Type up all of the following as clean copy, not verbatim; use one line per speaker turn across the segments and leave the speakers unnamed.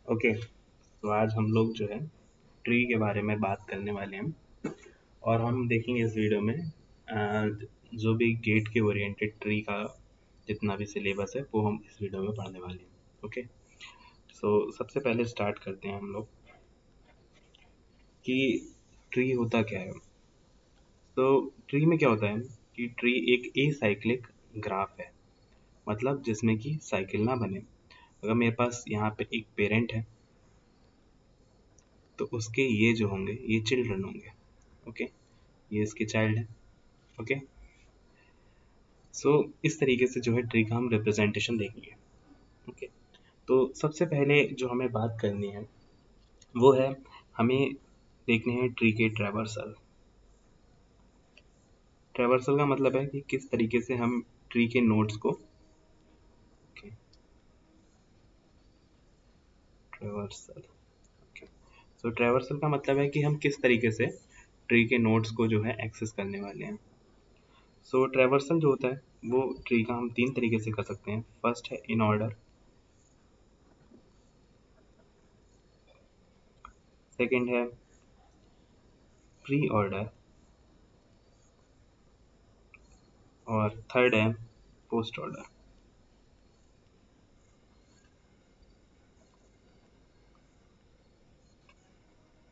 Okay, तो आज हम लोग जो है ट्री के बारे में बात करने वाले हैं और हम देखेंगे इस वीडियो में जो भी गेट के ओरिएंटेड ट्री का जितना भी सिलेबस है वो हम इस वीडियो में पढ़ने वाले हैं। ओके, सो सबसे पहले स्टार्ट करते हैं हम लोग कि ट्री होता क्या है। तो ट्री में क्या होता है कि ट्री एक एसाइक्लिक ग्राफ है, मतलब जिसमें कि साइकिल ना बने। अगर मेरे पास यहाँ पे एक पेरेंट है तो उसके ये जो होंगे ये चिल्ड्रन होंगे। ओके, ये इसके चाइल्ड है। ओके, सो इस तरीके से जो है ट्री का हम रिप्रेजेंटेशन देखेंगे। ओके, तो सबसे पहले जो हमें बात करनी है वो है, हमें देखने हैं ट्री के ट्रैवर्सल। ट्रैवर्सल का मतलब है कि किस तरीके से हम ट्री के नोड्स को ट्रैवर्सल। ओके, सो ट्रैवर्सल का मतलब है कि हम किस तरीके से ट्री के नोड्स को जो है एक्सेस करने वाले हैं। सो ट्रैवर्सल जो होता है वो ट्री का हम तीन तरीके से कर सकते हैं। फर्स्ट है इन ऑर्डर, सेकंड है प्री ऑर्डर और थर्ड है पोस्ट ऑर्डर।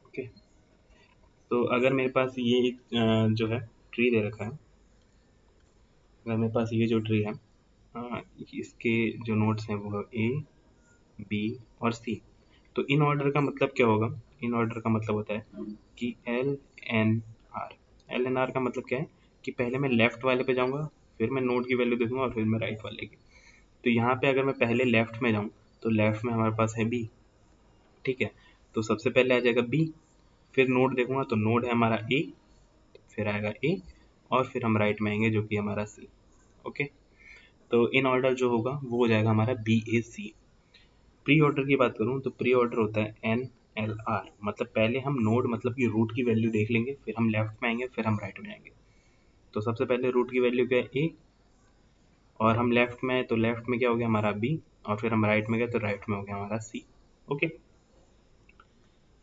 ओके, तो अगर मेरे पास ये एक जो है ट्री दे रखा है, अगर मेरे पास ये जो ट्री है इसके जो नोड्स हैं वो ए, बी और सी। तो इन ऑर्डर का मतलब क्या होगा? इन ऑर्डर का मतलब होता है कि L N R. L N R का मतलब क्या है कि पहले मैं लेफ्ट वाले पे जाऊंगा, फिर मैं नोड की वैल्यू देखूंगा और फिर मैं राइट वाले की। तो यहाँ पे अगर मैं पहले लेफ्ट में जाऊँ तो लेफ्ट में हमारे पास है बी। ठीक है, तो सबसे पहले आ जाएगा बी, फिर नोड देखूंगा तो नोड है हमारा ए, फिर आएगा ए और फिर हम राइट में आएंगे जो कि हमारा सी। ओके, तो इन ऑर्डर जो होगा वो हो जाएगा हमारा बी ए सी। प्री ऑर्डर की बात करूँ तो प्री ऑर्डर होता है एन एल आर, मतलब पहले हम नोड मतलब कि रूट की वैल्यू देख लेंगे, फिर हम लेफ्ट में आएंगे, फिर हम राइट में आएंगे। तो सबसे पहले रूट की वैल्यू क्या है ए, और हम लेफ्ट में आए तो लेफ्ट में क्या हो गया हमारा बी, और फिर हम राइट में गए तो राइट में हो गया हमारा सी। ओके,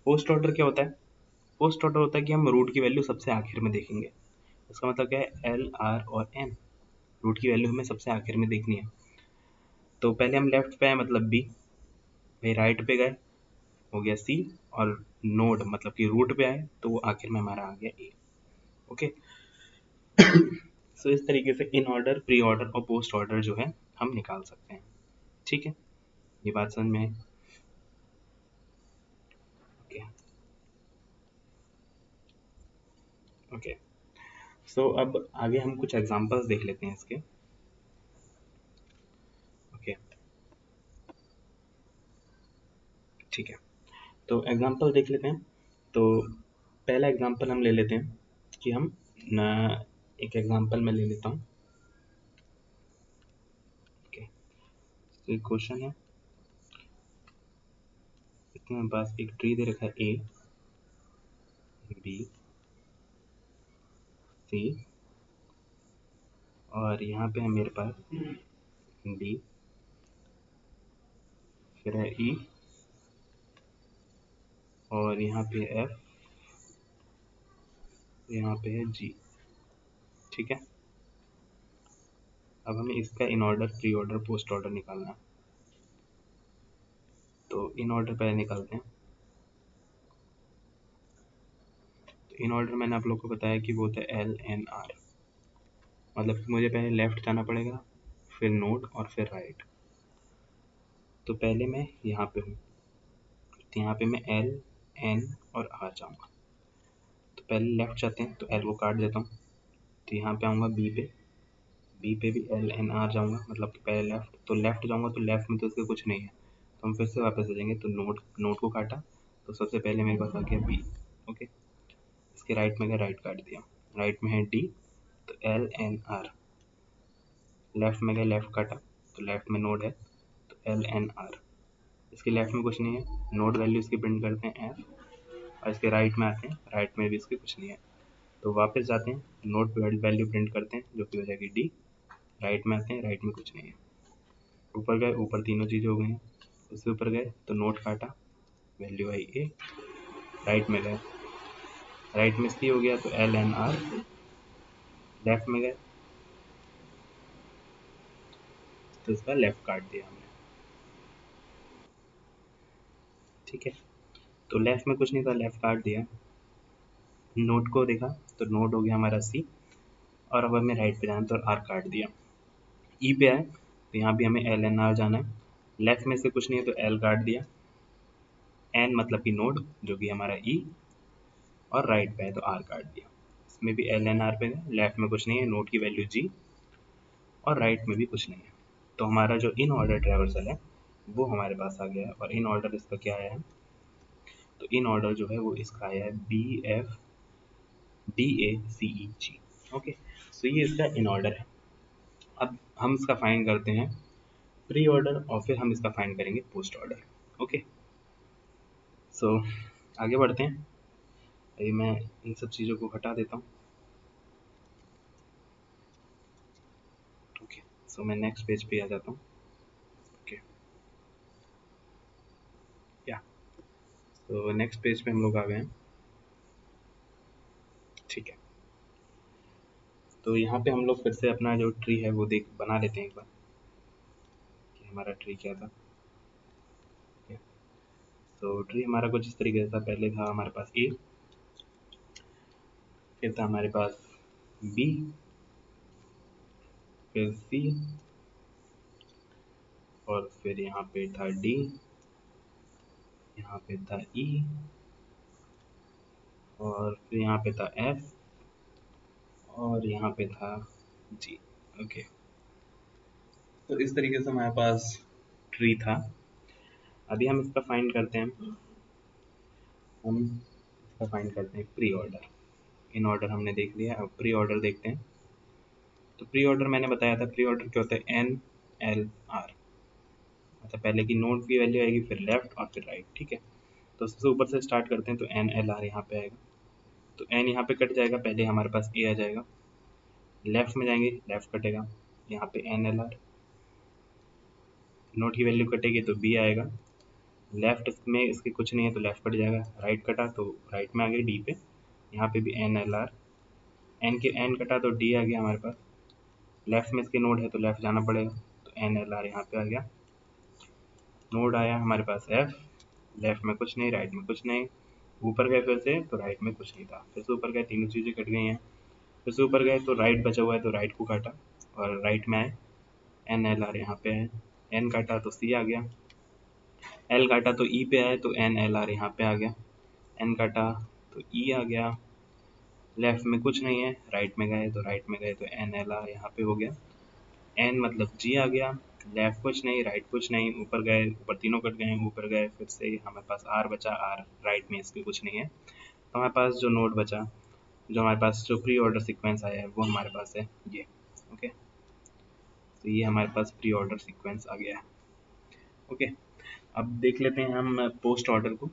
पोस्ट ऑर्डर क्या होता है? पोस्ट ऑर्डर होता है कि हम रूट की वैल्यू सबसे आखिर में देखेंगे। इसका मतलब क्या है? एल आर और एन, रूट की वैल्यू हमें सबसे आखिर में देखनी है। तो पहले हम लेफ्ट पे आए मतलब बी, फिर राइट पे गए हो गया सी, और नोड मतलब कि रूट पे आए तो वो आखिर में हमारा आ गया ए। ओके, सो इस तरीके से इन ऑर्डर, प्री ऑर्डर और पोस्ट ऑर्डर जो है हम निकाल सकते हैं। ठीक है, ये बात समझ में है? ओके ओके, सो अब आगे हम कुछ एग्जांपल्स देख लेते हैं इसके। ओके, ठीक है, तो एग्जांपल देख लेते हैं। तो पहला एग्जांपल हम ले लेते हैं कि हम न, एक एग्जांपल मैं ले लेता हूँ। ओके, एक क्वेश्चन है, इसके मेरे पास एक ट्री दे रखा है ए, बी, सी, और यहाँ पे है मेरे पास डी, फिर है ई, और यहाँ पे है एफ, यहाँ पे है जी। ठीक है, अब हमें इसका in order, pre order, post order निकालना है। तो इन ऑर्डर पहले निकालते हैं। तो इन ऑर्डर मैंने आप लोग को बताया कि वो होता है एल एन आर, मतलब कि मुझे पहले लेफ्ट जाना पड़ेगा, फिर नोड और फिर राइट। तो पहले मैं यहाँ पे हूँ, तो यहाँ पे मैं एल एन और आर जाऊँगा। तो पहले लेफ्ट जाते हैं तो एल को काट देता हूँ, तो यहाँ पे आऊँगा बी पे, बी पे भी एल एन आर जाऊँगा, मतलब कि पहले लेफ्ट, तो लेफ्ट जाऊँगा तो लेफ्ट में तो इसके कुछ नहीं है, तो हम फिर से वापस आ जाएंगे। तो नोड, नोड को काटा तो सबसे पहले मेरे पास आ गया बी। ओके, इसके राइट में गया, राइट काट दिया, राइट में है डी, तो एल एन आर। लेफ्ट में गया, लेफ्ट काटा तो लेफ्ट में नोड है, तो एल एन आर। इसके लेफ्ट में कुछ नहीं है, नोड वैल्यू इसकी प्रिंट करते हैं एफ, और इसके राइट में आते हैं, राइट में भी इसके कुछ नहीं है, तो वापस जाते हैं, नोड पे वैल्यू प्रिंट करते हैं जो कि हो जाएगी डी, राइट में आते हैं, राइट में कुछ नहीं है, ऊपर गए, ऊपर तीनों चीज़ें हो गई हैं, उससे ऊपर गए तो नोड काटा वैल्यू आई ए, राइट में गए, राइट में सी हो गया तो एल एन आर, लेफ्ट में गए तो इसका लेफ्ट काट दिया हमने, ठीक है। तो लेफ्ट में कुछ नहीं था, लेफ्ट काट दिया। नोट को देखा तो नोट हो गया हमारा सी, और अब हमें राइट पे जाना तो आर काट दिया। ई पे आए तो यहाँ भी हमें एल एन आर जाना है, लेफ्ट में से कुछ नहीं है तो एल काट दिया, एन मतलब कि नोड जो कि हमारा ई, और राइट पे है तो आर काट दिया। इसमें भी एल एन आर पे गए, लेफ्ट में कुछ नहीं है, नोड की वैल्यू जी, और राइट में भी कुछ नहीं है। तो हमारा जो इन ऑर्डर ट्रैवर्सल है वो हमारे पास आ गया है, और इन ऑर्डर इसका क्या आया है, तो इन ऑर्डर जो है वो इसका आया है B F D A C E G. Okay, so ये इसका इन ऑर्डर है। अब हम इसका फाइंड करते हैं प्री ऑर्डर, और फिर हम इसका फाइंड करेंगे पोस्ट ऑर्डर। ओके, सो आगे बढ़ते हैं। अभी मैं इन सब चीज़ों को हटा देता हूँ। ओके, सो मैं नेक्स्ट पेज पे आ जाता हूँ। ओके, या तो नेक्स्ट पेज पे हम लोग आ गए हैं, ठीक है। तो यहाँ पे हम लोग फिर से अपना जो ट्री है वो देख बना लेते हैं एक बार कि हमारा ट्री क्या था। तो ट्री हमारा कुछ इस तरीके से था, पहले था हमारे पास ए, फिर था हमारे पास बी, फिर सी, और फिर यहाँ पे था डी, यहाँ पे था ई, और फिर यहाँ पे था एफ, और यहाँ पे था जी। ओके, तो इस तरीके से हमारे पास ट्री था। अभी हम इसका फाइंड करते हैं, हम इसका फाइंड करते हैं प्री ऑर्डर। इन ऑर्डर हमने देख लिया, अब प्री ऑर्डर देखते हैं। तो प्री ऑर्डर मैंने बताया था, प्री ऑर्डर क्या होता है, एन एल आर, मतलब पहले की नोड की वैल्यू आएगी, फिर लेफ्ट और फिर राइट, ठीक है। तो सबसे ऊपर से स्टार्ट करते हैं, तो एन एल आर यहाँ पे आएगा, तो एन यहाँ पे कट जाएगा, पहले हमारे पास ए आ जाएगा, लेफ्ट में जाएंगे लेफ्ट कटेगा, यहाँ पे एन एल आर, नोट की वैल्यू कटेगी तो बी आएगा, लेफ्ट में इसके कुछ नहीं है तो लेफ्ट कट जाएगा, राइट कटा तो राइट में आ गया डी पे, यहाँ पे भी एन एल आर, एन के एन कटा तो डी आ गया हमारे पास, लेफ्ट में इसके नोड है तो लेफ्ट जाना पड़ेगा, तो एन एल आर यहाँ पे आ गया, नोड आया हमारे पास एफ, लेफ्ट में कुछ नहीं, राइट में कुछ नहीं, ऊपर गए फिर से तो राइट में कुछ नहीं था, फिर से ऊपर गए, तीनों चीज़ें कट गई हैं, फिर से ऊपर गए तो राइट बचा हुआ है तो राइट को काटा, और राइट में आए एन एल आर यहाँ पे है, एन काटा तो सी आ गया, एल काटा तो ई पे आए तो एन एल आर यहाँ पे आ गया, एन काटा तो ई आ गया, लेफ्ट में कुछ नहीं है, राइट में गए तो राइट में गए तो एन एल आर यहाँ पे हो गया, एन मतलब जी आ गया, लेफ्ट कुछ नहीं, राइट कुछ नहीं, ऊपर गए, ऊपर तीनों कट गए, ऊपर गए फिर से हमारे पास आर बचा, आर राइट में इसके कुछ नहीं है, तो हमारे पास जो नोड बचा, जो हमारे पास जो प्री ऑर्डर सीक्वेंस आया है वो हमारे पास है ये। ओके, तो ये हमारे पास प्री ऑर्डर सीक्वेंस आ गया है। ओके, अब देख लेते हैं हम पोस्ट ऑर्डर को।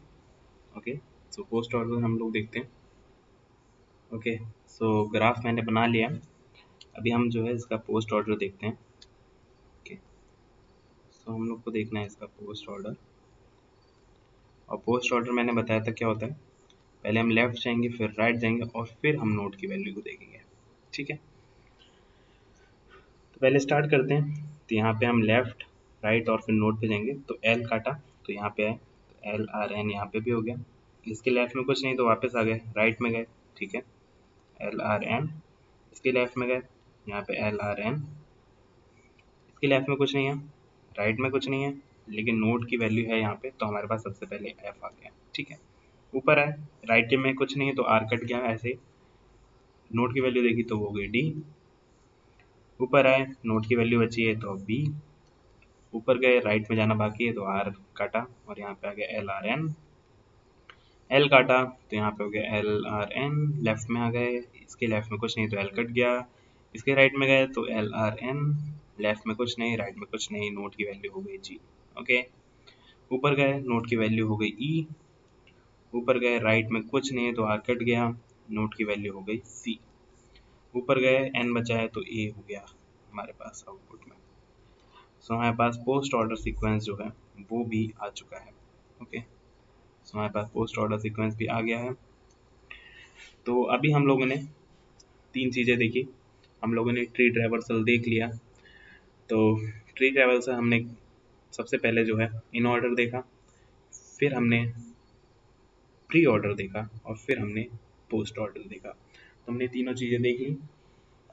ओके, सो पोस्ट ऑर्डर हम लोग देखते हैं। ओके, सो ग्राफ मैंने बना लिया, अभी हम जो है इसका पोस्ट ऑर्डर देखते हैं। ओके, सो हम लोग को देखना है इसका पोस्ट ऑर्डर, और पोस्ट ऑर्डर मैंने बताया था क्या होता है, पहले हम लेफ्ट जाएंगे, फिर राइट जाएंगे, और फिर हम नोड की वैल्यू को देखेंगे, ठीक है। तो पहले स्टार्ट करते हैं, तो यहाँ पे हम लेफ्ट राइट और फिर नोड पे जाएंगे, तो एल काटा तो यहाँ पे है, तो एल आर एन यहाँ पे भी हो गया, इसके लेफ्ट में कुछ नहीं तो वापस आ गए, राइट में गए, ठीक है, एल आर एन, इसके लेफ्ट में गए, यहाँ पे एल आर एन, इसके लेफ्ट में कुछ नहीं है, राइट में कुछ नहीं है, लेकिन नोड की वैल्यू है यहाँ पे, तो हमारे पास सबसे पहले एफ आ गया, ठीक है। ऊपर है, राइट में कुछ नहीं है तो आर कट गया, ऐसे ही नोड की वैल्यू देखी तो वो हो गई डी, ऊपर आए नोड की वैल्यू बची है तो बी, ऊपर गए राइट में जाना बाकी है तो आर काटा, और यहाँ पे आ गया एल आर एन, एल काटा तो यहाँ पे हो गया एल आर एन, लेफ्ट में आ गए, इसके लेफ्ट में कुछ नहीं तो एल कट गया, इसके राइट में गए तो एल आर एन, लेफ्ट में कुछ नहीं, राइट में कुछ नहीं, नोट की वैल्यू हो गई जी। ओके, ऊपर गए नोट की वैल्यू हो गई ई, ऊपर गए राइट में कुछ नहीं है तो आर कट गया, नोट की वैल्यू हो गई सी, ऊपर गए एन बचा है तो ए हो गया हमारे पास आउटपुट में। सो हमारे पास पोस्ट ऑर्डर सीक्वेंस जो है वो भी आ चुका है। ओके, तो हमारे पास पोस्ट ऑर्डर सीक्वेंस भी आ गया है। तो अभी हम लोगों ने 3 चीज़ें देखी। हम लोगों ने ट्री ट्रैवर्सल देख लिया। तो ट्री ट्रैवर्सल हमने सबसे पहले जो है इन ऑर्डर देखा, फिर हमने प्री ऑर्डर देखा और फिर हमने पोस्ट ऑर्डर देखा। तो हमने तीनों चीज़ें देख ली।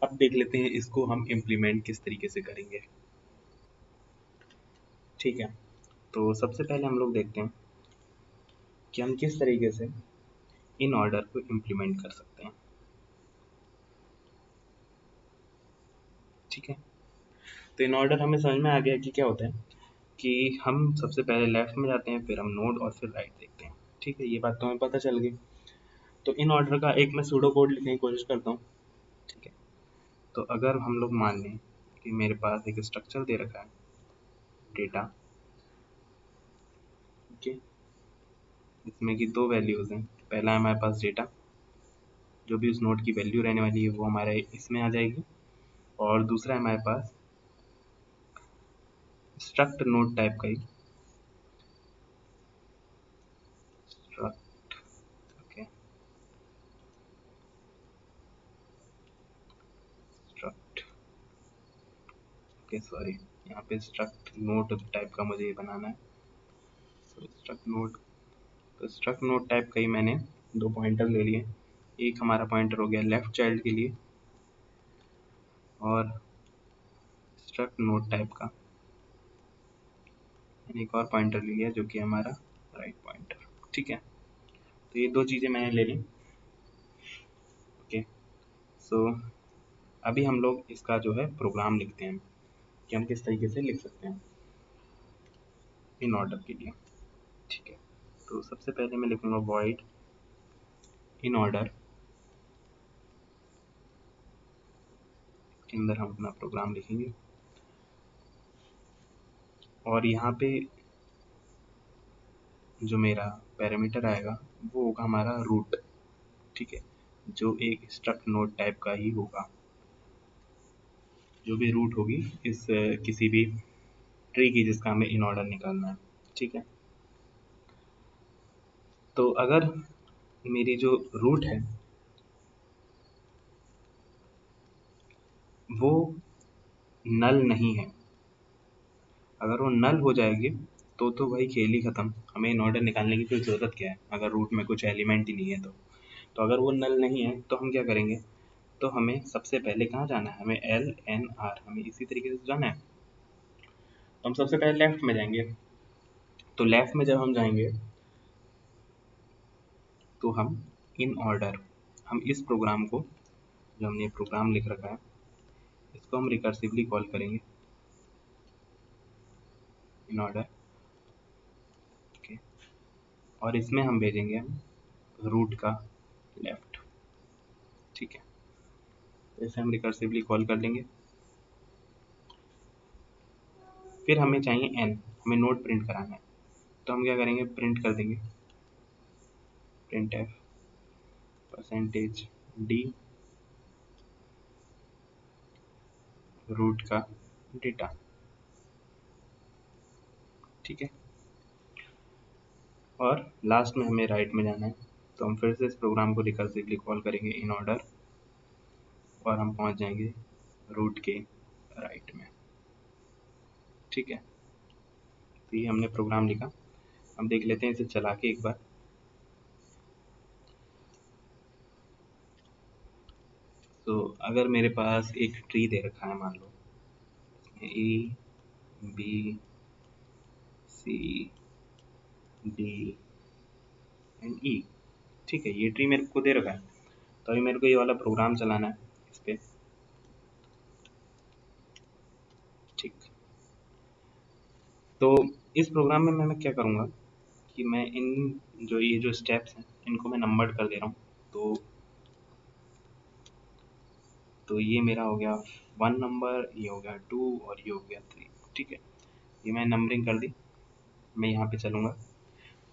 अब देख लेते हैं इसको हम इम्प्लीमेंट किस तरीके से करेंगे। ठीक है, तो सबसे पहले हम लोग देखते हैं कि हम किस तरीके से इन ऑर्डर को इम्प्लीमेंट कर सकते हैं। ठीक है, तो इन ऑर्डर हमें समझ में आ गया कि क्या होता है कि हम सबसे पहले लेफ्ट में जाते हैं, फिर हम नोड और फिर राइट देखते हैं। ठीक है, ये बात तो हमें पता चल गई। तो इन ऑर्डर का एक मैं सूडो कोड लिखने की कोशिश करता हूँ। ठीक है, तो अगर हम लोग मान लें कि मेरे पास एक स्ट्रक्चर दे रखा है डेटा, ओके, इसमें कि 2 वैल्यूज़ हैं। पहला है हमारे पास डेटा, जो भी उस नोड की वैल्यू रहने वाली है वो हमारे इसमें आ जाएगी, और दूसरा है हमारे पास स्ट्रक्ट नोड टाइप का ही struct, okay, struct, okay, sorry, यहाँ पे स्ट्रक्ट नोड टाइप का मुझे ये बनाना है। तो स्ट्रक्ट नोड, तो स्ट्रक्ट नोड टाइप का ही मैंने 2 पॉइंटर ले लिए। एक हमारा पॉइंटर हो गया लेफ्ट चाइल्ड के लिए, और स्ट्रक्ट नोड टाइप का मैंने एक और पॉइंटर ले लिया जो कि हमारा राइट पॉइंटर। ठीक है, तो ये 2 चीज़ें मैंने ले ली। ओके, सो अभी हम लोग इसका जो है प्रोग्राम लिखते हैं कि हम किस तरीके से लिख सकते हैं इन ऑर्डर के लिए। ठीक है, तो सबसे पहले मैं लिखूंगा वॉइड इन ऑर्डर के अंदर हम अपना प्रोग्राम लिखेंगे, और यहाँ पे जो मेरा पैरामीटर आएगा वो होगा हमारा रूट। ठीक है, जो एक स्ट्रक्ट नोड टाइप का ही होगा, जो भी रूट होगी इस किसी भी ट्री की जिसका हमें इन ऑर्डर निकालना है। ठीक है, तो अगर मेरी जो रूट है वो नल नहीं है, अगर वो नल हो जाएगी तो भाई खेल ही ख़त्म। हमें इन ऑर्डर निकालने की कोई ज़रूरत क्या है अगर रूट में कुछ एलिमेंट ही नहीं है तो अगर वो नल नहीं है तो हम क्या करेंगे, तो हमें सबसे पहले कहाँ जाना है, हमें एल एन आर, हमें इसी तरीके से जाना है। तो हम सबसे पहले लेफ्ट में जाएंगे। तो लेफ्ट में जब हम जाएंगे तो हम इन ऑर्डर, हम इस प्रोग्राम को, जो हमने प्रोग्राम लिख रखा है, इसको हम रिकर्सिवली कॉल करेंगे इन ऑर्डर। ओके, और इसमें हम भेजेंगे हम रूट का लेफ्ट। ठीक है, तो इसे हम रिकर्सिवली कॉल कर लेंगे। फिर हमें चाहिए एन, हमें नोड प्रिंट कराना है। तो हम क्या करेंगे, प्रिंट कर देंगे print F percentage D root का डेटा। ठीक है, और लास्ट में हमें राइट में जाना है। तो हम फिर से इस प्रोग्राम को रिकर्सिवली कॉल करेंगे इन ऑर्डर, और हम पहुंच जाएंगे रूट के राइट में। ठीक है, तो ये हमने प्रोग्राम लिखा। हम देख लेते हैं इसे चला के एक बार। तो अगर मेरे पास एक ट्री दे रखा है, मान लो A B C D and E. ठीक है, ये ट्री मेरे को दे रखा है, तो अभी मेरे को ये वाला प्रोग्राम चलाना है इस पर। ठीक, तो इस प्रोग्राम में मैं क्या करूँगा कि मैं इन जो ये जो स्टेप्स हैं इनको मैं नंबर्ड कर दे रहा हूँ। तो ये मेरा हो गया 1 नंबर, ये हो गया 2 और ये हो गया 3। ठीक है, ये मैं नंबरिंग कर दी। मैं यहाँ पे चलूँगा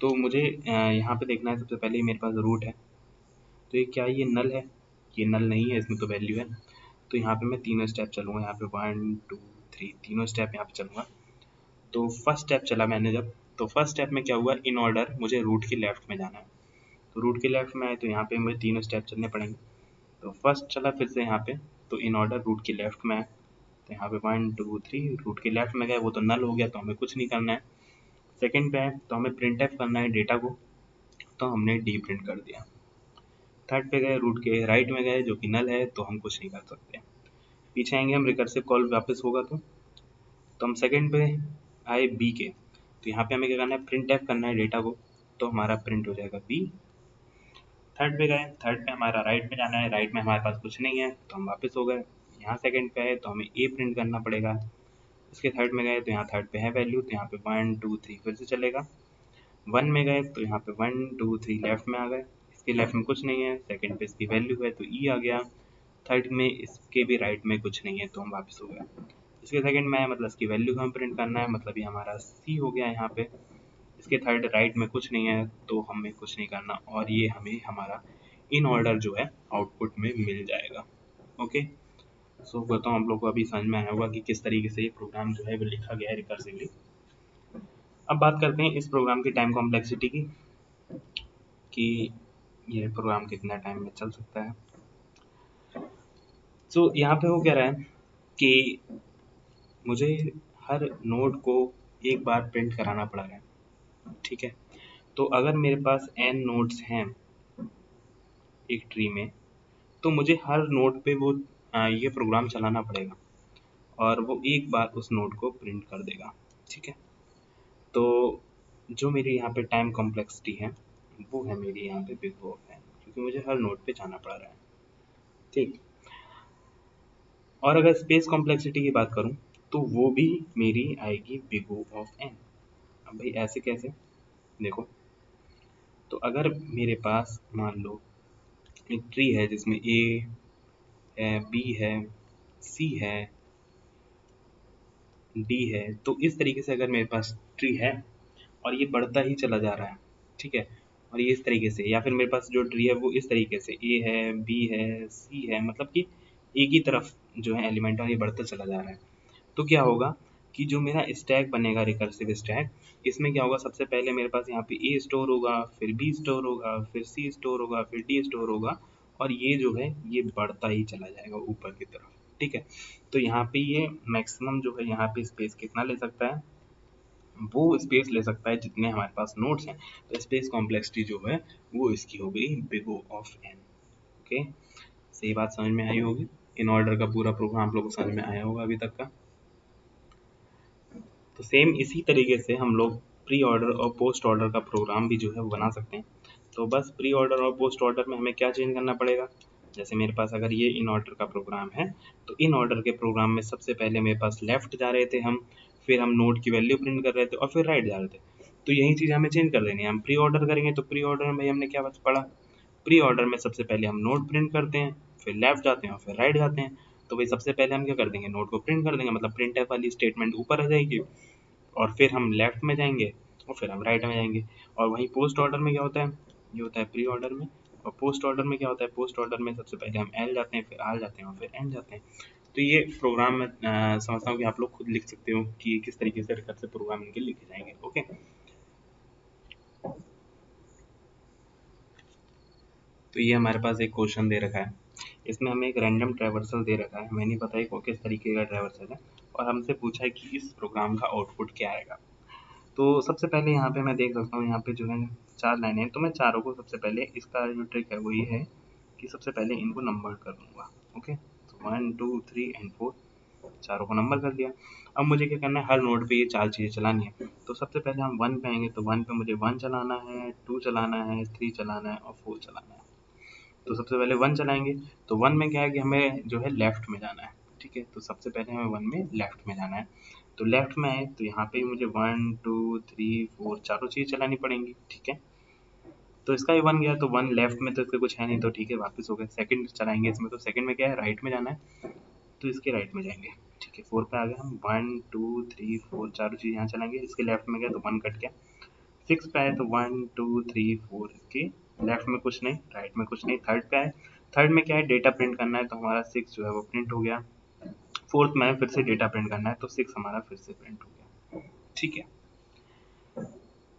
तो मुझे यहाँ पे देखना है सबसे पहले मेरे पास रूट है। तो ये क्या, ये नल है? ये नल नहीं है, इसमें तो वैल्यू है। तो यहाँ पे मैं तीनों स्टेप चलूँगा, यहाँ पे 1 2 3 तीनों स्टेप यहाँ पे चलूँगा। तो फर्स्ट स्टेप चला मैंने जब, तो फर्स्ट स्टेप में क्या हुआ, इन ऑर्डर मुझे रूट की लेफ्ट में जाना है। तो रूट के लेफ्ट में आए तो यहाँ पे मुझे तीनों स्टेप चलने पड़ेंगे। तो फर्स्ट चला फिर से यहाँ पे, तो इन ऑर्डर रूट की लेफ्ट में आए, तो यहाँ पे 1 2 3 रूट के लेफ्ट में गए, वो तो नल हो गया तो हमें कुछ नहीं करना है। सेकंड पे आए तो हमें प्रिंट एफ करना है डेटा को, तो हमने डी प्रिंट कर दिया। थर्ड पे गए, रूट के राइट में गए जो कि नल है, तो हम कुछ नहीं कर सकते। पीछे आएंगे हम, रिकर्सिव कॉल वापस होगा तो हम सेकंड पे आए बी के, तो यहाँ पे हमें क्या करना है, प्रिंट एफ करना है डेटा को, तो हमारा प्रिंट हो जाएगा बी। थर्ड पे गए, थर्ड पे हमारा राइट में जाना है, राइट में हमारे पास कुछ नहीं है तो हम वापस हो गए। यहाँ सेकंड पे आए तो हमें ए प्रिंट करना पड़ेगा। इसके थर्ड में गए तो यहाँ थर्ड पे है वैल्यू, तो यहाँ पे 1 2 3 फिर से चलेगा। 1 में गए तो यहाँ पे 1 2 3 लेफ्ट में आ गए, इसके लेफ्ट में कुछ नहीं है, सेकंड पे इसकी वैल्यू है तो ई आ गया। थर्ड में इसके भी राइट में कुछ नहीं है तो हम वापस हो गए। इसके सेकंड में है मतलब इसकी वैल्यू हमें प्रिंट करना है, मतलब ये हमारा सी हो गया यहाँ पे। इसके थर्ड राइट में कुछ नहीं है तो हमें कुछ नहीं करना, और ये हमें हमारा इन ऑर्डर जो है आउटपुट में मिल जाएगा। ओके, सो कहता हूँ आप लोग को अभी समझ में आया होगा कि किस तरीके से ये प्रोग्राम जो है वो लिखा गया है रिकर्सिवली। अब बात करते हैं इस प्रोग्राम की टाइम कॉम्प्लेक्सिटी की, कि ये प्रोग्राम कितना टाइम में चल सकता है। सो यहाँ पे वो कह रहा है कि मुझे हर नोड को एक बार प्रिंट कराना पड़ रहा है, ठीक है। तो अगर मेरे पास n नोड्स हैं एक ट्री में, तो मुझे हर नोड पे वो ये प्रोग्राम चलाना पड़ेगा और वो एक बार उस नोड को प्रिंट कर देगा, ठीक है। तो जो मेरी यहाँ पे टाइम कॉम्प्लेक्सिटी है वो है मेरी यहाँ पे बिग O ऑफ n, क्योंकि मुझे हर नोड पे जाना पड़ रहा है, ठीक। और अगर स्पेस कॉम्प्लेक्सिटी की बात करूँ तो वो भी मेरी आएगी बिग O ऑफ n। अब भाई ऐसे कैसे, देखो, तो अगर मेरे पास मान लो एक ट्री है जिसमें ए है, बी है, सी है, डी है, तो इस तरीके से अगर मेरे पास ट्री है और ये बढ़ता ही चला जा रहा है, ठीक है, और ये इस तरीके से, या फिर मेरे पास जो ट्री है वो इस तरीके से ए है, बी है, सी है, मतलब कि एक ही तरफ जो है एलिमेंट और ये बढ़ता चला जा रहा है, तो क्या होगा कि जो मेरा स्टैक बनेगा रिकर्सिव स्टैक, इसमें क्या होगा, सबसे पहले मेरे पास यहाँ पे ए स्टोर होगा, फिर बी स्टोर होगा, फिर सी स्टोर होगा, फिर डी स्टोर होगा, और ये जो है ये बढ़ता ही चला जाएगा ऊपर की तरफ, ठीक है। तो यहाँ पे ये मैक्सिमम जो है यहाँ पे स्पेस कितना ले सकता है, वो स्पेस ले सकता है जितने हमारे पास नोड्स हैं। तो स्पेस कॉम्प्लेक्सिटी जो है वो इसकी हो गई big O of n। Okay, सही बात समझ में आई होगी। इन ऑर्डर का पूरा प्रोग्राम आप लोगों को समझ में आया होगा अभी तक का। तो सेम इसी तरीके से हम लोग प्री ऑर्डर और पोस्ट ऑर्डर का प्रोग्राम भी जो है वो बना सकते हैं। तो बस प्री ऑर्डर और पोस्ट ऑर्डर में हमें क्या चेंज करना पड़ेगा, जैसे मेरे पास अगर ये इन ऑर्डर का प्रोग्राम है, तो इन ऑर्डर के प्रोग्राम में सबसे पहले मेरे पास लेफ्ट जा रहे थे हम, फिर हम नोड की वैल्यू प्रिंट कर रहे थे, और फिर राइट जा रहे थे। तो यही चीज़ हमें चेंज कर देनी है। हम प्री ऑर्डर करेंगे तो प्री ऑर्डर में हमने क्या पढ़ा, प्री ऑर्डर में सबसे पहले हम नोड प्रिंट करते हैं, फिर लेफ्ट जाते हैं और फिर राइट जाते हैं। तो भाई सबसे पहले हम क्या कर देंगे, नोड को प्रिंट कर देंगे, मतलब प्रिंट एफ वाली स्टेटमेंट ऊपर आ जाएगी, और फिर हम लेफ्ट में जाएंगे और फिर हम राइट में जाएंगे। और वहीं पोस्ट ऑर्डर में क्या होता है, ये होता है प्री ऑर्डर में। और पोस्ट ऑर्डर में क्या होता है, पोस्ट ऑर्डर में सबसे पहले हम एल जाते हैं, फिर आर जाते हैं और फिर एन जाते हैं। तो ये प्रोग्राम में समझता हूँ कि आप लोग खुद लिख सकते हो कि ये किस तरीके से रिकर्सिव प्रोग्राम इनके लिखे जाएंगे। ओके, तो ये हमारे पास एक क्वेश्चन दे रखा है, इसमें हमें एक रैंडम ट्रैवर्सल दे रखा है, हमें नहीं पता है किस तरीके का ट्रैवर्सल है, और हमसे पूछा है कि इस प्रोग्राम का आउटपुट क्या आएगा। तो सबसे पहले यहाँ पे मैं देख सकता हूँ, यहाँ पे जो है 4 लाइनें हैं, तो मैं चारों को सबसे पहले, इसका जो ट्रिक है वो ये है कि सबसे पहले इनको नंबर कर दूंगा। ओके, तो 1 2 3 एंड 4 चारों को नंबर कर दिया। अब मुझे क्या करना है, हर नोड पे ये 4 चीज़ें चलानी है। तो सबसे पहले हम 1 पे आएंगे, तो 1 पे मुझे 1 चलाना है, 2 चलाना है, 3 चलाना है और 4 चलाना है। तो सबसे पहले 1 चलाएंगे, तो 1 में क्या है कि हमें जो है लेफ्ट में जाना है, ठीक है। तो सबसे पहले हमें 1 में लेफ्ट में जाना है, तो लेफ्ट में आए तो यहाँ पे मुझे 1 2 3 4 चारों चीज़ चलानी पड़ेंगी, ठीक है। तो इसका भी 1 गया, तो 1 लेफ्ट में तो इसका कुछ है नहीं, तो ठीक है वापस हो गए। सेकंड चलाएंगे इसमें, तो सेकंड में क्या है, राइट में जाना है, तो इसके राइट में जाएंगे, ठीक है। 4 पे आ गए हम, 1 2 3 4 चारों चीज़ यहाँ चलाएंगे, इसके लेफ्ट में गया तो 1 कट गया। 6 पे आए तो 1 2 3 4 इसके लेफ्ट में कुछ नहीं, राइट में कुछ नहीं। थर्ड पे आए, थर्ड में क्या है, डेटा प्रिंट करना है, तो हमारा 6 जो है वो प्रिंट हो गया। फोर्थ में फिर से डेटा प्रिंट करना है, तो 6 हमारा फिर से प्रिंट हो गया, ठीक है।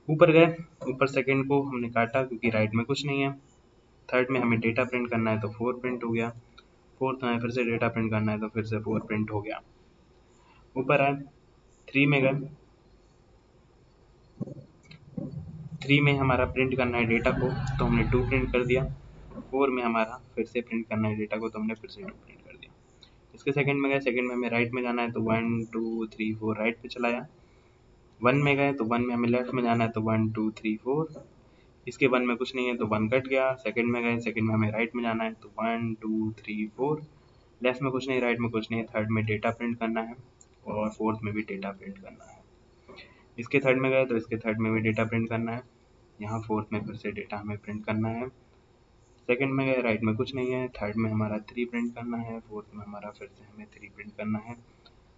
ऊपर गए, ऊपर सेकंड को हमने काटा क्योंकि राइट में कुछ नहीं है। थर्ड में हमें डेटा प्रिंट करना है तो 4 प्रिंट हो गया। फोर्थ में फिर से डेटा प्रिंट करना है तो फिर से 4 प्रिंट हो गया। ऊपर आए, 3 में गए, 3 में हमारा प्रिंट करना है डेटा को तो हमने 2 प्रिंट कर दिया। 4 में हमारा फिर से प्रिंट करना है डेटा को तो हमने फिर से 2 प्रिंट कर दिया। इसके सेकंड में गए, सेकंड में हमें राइट में जाना है तो 1 2 3 4 राइट पे चलाया। 1 में गए तो 1 में हमें लेफ्ट में जाना है तो 1 2 3 4। इसके 1 में कुछ नहीं है तो 1 कट गया। सेकंड में गए, सेकंड में हमें राइट में जाना है तो 1 2 3 4। लेफ्ट में कुछ नहीं, राइट में कुछ नहीं है। थर्ड में डेटा प्रिंट करना है और फोर्थ में भी डेटा प्रिंट करना है। इसके थर्ड में गए तो इसके थर्ड में भी डेटा प्रिंट करना है। यहाँ फोर्थ में फिर से डेटा हमें प्रिंट करना है। सेकंड में गए, राइट में कुछ नहीं है। थर्ड में हमारा 3 प्रिंट करना है। फोर्थ में हमारा फिर से हमें 3 प्रिंट करना है।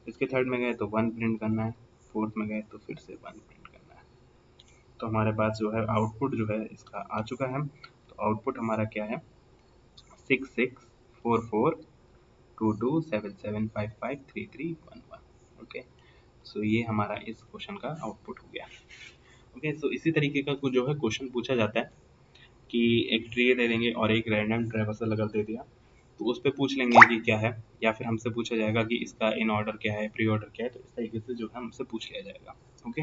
इसके थर्ड में गए तो 1 प्रिंट करना है। फोर्थ में गए तो फिर से 1 प्रिंट करना है। तो हमारे पास जो है आउटपुट जो है इसका आ चुका है। तो आउटपुट हमारा क्या है, 66442277553311। ओके, सो ये हमारा इस क्वेश्चन का आउटपुट हो गया। ओके, सो इसी तरीके का कुछ जो है क्वेश्चन पूछा जाता है कि एक ट्री दे देंगे और एक रैंडम ट्रेवर्सल अगर दे दिया तो उस पर पूछ लेंगे कि क्या है, या फिर हमसे पूछा जाएगा कि इसका इन ऑर्डर क्या है, प्री ऑर्डर क्या है। तो इस तरीके से जो है हमसे पूछ लिया जाएगा। ओके।